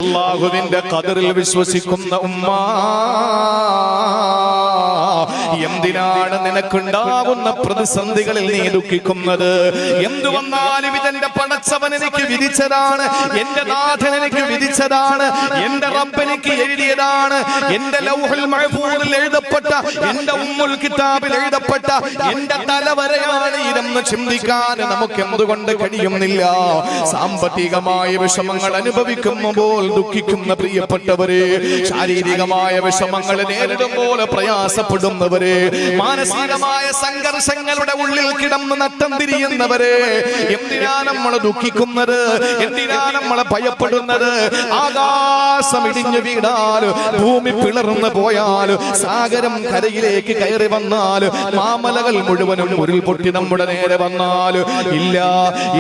അല്ലാഹുവിന്റെ ഖദറിൽ വിശ്വസിക്കുന്ന ഉമ്മ, എന്തിനാണ് നിനക്കുണ്ടാകുന്ന പ്രതിസന്ധികളിൽ നീ ദുഃഖിക്കുന്നത്? എന്തു വന്നാലും ഇതെന്റെ പടച്ചവൻ എനിക്ക് വിധിച്ചതാണ്, എന്റെ നാഥൻ എനിക്ക് വിധിച്ചതാണ്, എന്റെ റബ്ബ് എനിക്ക് എഴുതിയതാണ്, എന്റെ ലൗഹുൽ മഹ്ഫൂദിൽ എഴുതപ്പെട്ട, എന്റെ ഉമ്മുൽ കിതാബിൽ എഴുതപ്പെട്ട എന്റെ തലവരെയാണ് ഇതെന്ന് ചിന്തിക്കാൻ നമുക്ക് എന്തുകൊണ്ട് കഴിയുന്നില്ല? സാമ്പത്തികമായ വിഷമങ്ങൾ അനുഭവിക്കുമ്പോൾ ദുഃഖിക്കുന്ന പ്രിയപ്പെട്ടവരെ, ശാരീരികമായ വിഷമങ്ങൾ നേരിടുമ്പോൾ പ്രയാസപ്പെടുന്നവരെ, മാനസികമായ സംഘർഷങ്ങളുടെ ഉള്ളിൽ കിടന്ന് നട്ടം തിരിയുന്നവരെ, എന്തിനാ നമ്മൾ ദുഃഖിക്കുന്നത്? എന്തിനാ നമ്മൾ ഭയപ്പെടുന്നത്? ആകാശം ഇടിഞ്ഞു വീണാൽ, ഭൂമി പിളർന്നു പോയാൽ, സാഗരം കരയിലേക്ക് കയറി വന്നാൽ, മാമലകൾ മുഴുവനും ഉരുൾപൊട്ടി നമ്മുടെ നേരെ വന്നാൽ, ഇല്ല,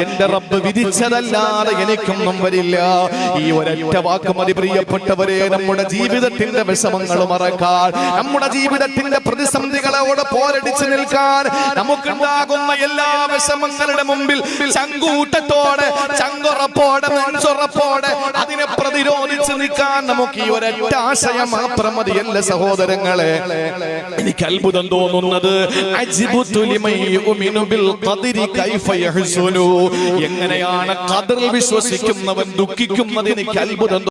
എന്റെ റബ്ബ് വിധിച്ചതല്ലാതെ എനിക്കൊന്നും വരില്ല. ഈ ഒരൊറ്റ വാക്ക് മതി പ്രിയപ്പെട്ടവരെ നമ്മുടെ ജീവിതത്തിന്റെ വിഷമങ്ങൾ മറക്കാൻ, നമ്മുടെ ജീവിതത്തിന്റെ പ്രതിസന്ധികളോട് പോരടിച്ചു നിൽക്കാൻ, നമുക്കുണ്ടാകുന്ന എല്ലാ വിഷമങ്ങളുടെ മുമ്പിൽ ചങ്കൂട്ടത്തോടെ, ചങ്കുറപ്പോടെ, നെഞ്ചുറപ്പോടെ അതിനെ പ്രതിരോധിച്ച് നിൽക്കാൻ നമുക്ക് ഈ ഒരൊറ്റ ആശയം മാത്രം മതിയല്ല സഹോദരങ്ങളെ. എനിക്ക് അത്ഭുതം തോന്നുന്നത് എങ്ങനെയാണ് ഖദറിൽ വിശ്വസിക്കുന്നവൻ ദുഃഖിക്കുന്നത്? എനിക്ക് അത്ഭുതം